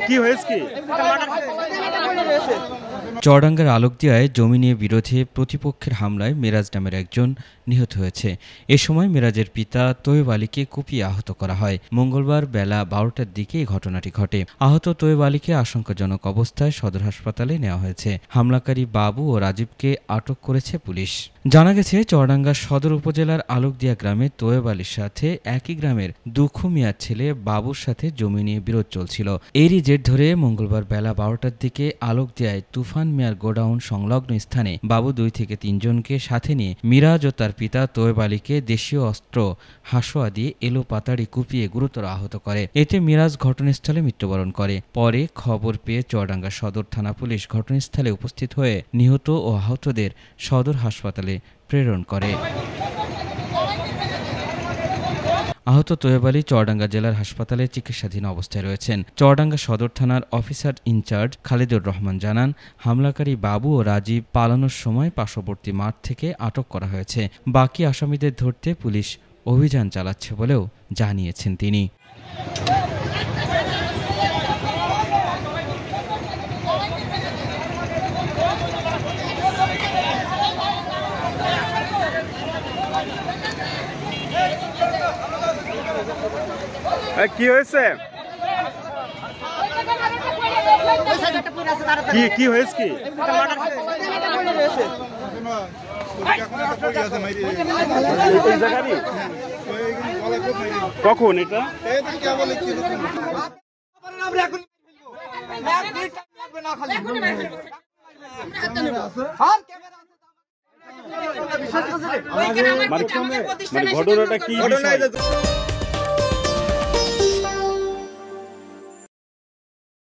কি হয়েছে কি? চুয়াডাঙ্গার আলোকদিয়ায় জমি নিয়ে বিরোধে প্রতিপক্ষের হামলায় মিরাজ নামের একজন নিহত হয়েছে। এ সময় মিরাজের পিতা তৈয়ব আলীকে কুপিয়ে আহত করা হয়। মঙ্গলবার বেলা 12টার দিকে এই ঘটনাটি ঘটে। আহত তৈয়ব আলীকে আশঙ্কাজনক অবস্থায় সদর হাসপাতালে নেওয়া হয়েছে। হামলাকারী বাবু ও রাজীবকে আটক করেছে পুলিশ। জানা গেছে, চুয়াডাঙ্গা সদর উপজেলার আলোকদিয়া গ্রামে তৈয়ব আলীর সাথে একই গ্রামের দুঃখু মিয়ার ছেলে বাবুর সাথে জমি নিয়ে বিরোধ চলছিল। এরই জের ধরে মঙ্গলবার বেলা 12টার দিকে আলোকদিয়ায় তুফান মিয়ার গোডাউন সংলগ্ন স্থানে বাবু 2 থেকে 3 জনকে সাথে নিয়ে মিরাজ ও তার পিতা তৈয়ব আলীকে দেশীয় অস্ত্র হাসোয়া দিয়ে এলোপাতাড়ি কুপিয়ে গুরুতর আহত করে। এতে মিরাজ ঘটনাস্থলে মৃত্যুবরণ করে। পরে খবর পেয়ে চুয়াডাঙ্গা সদর থানা পুলিশ ঘটনাস্থলে উপস্থিত হয়ে নিহত ও আহতদের সদর হাসপাতালে প্রেরণ করে। আহত তৈয়ব আলী চুয়াডাঙ্গা জেলার হাসপাতালে চিকিৎসাধীন অবস্থায় রয়েছেন। চুয়াডাঙ্গা সদর থানার অফিসার ইনচার্জ খালিদুর রহমান জানান, হামলাকারী বাবু ও রাজীব পালানোর সময় পার্শ্ববর্তী মাঠ থেকে আটক করা হয়েছে। বাকি আসামিদের ধরতে পুলিশ অভিযান চালাচ্ছে বলেও জানিয়েছেন তিনি। কি হয়েছে? কি হয়েছে কি? কখন এটা? মানে ঘটনাটা কি?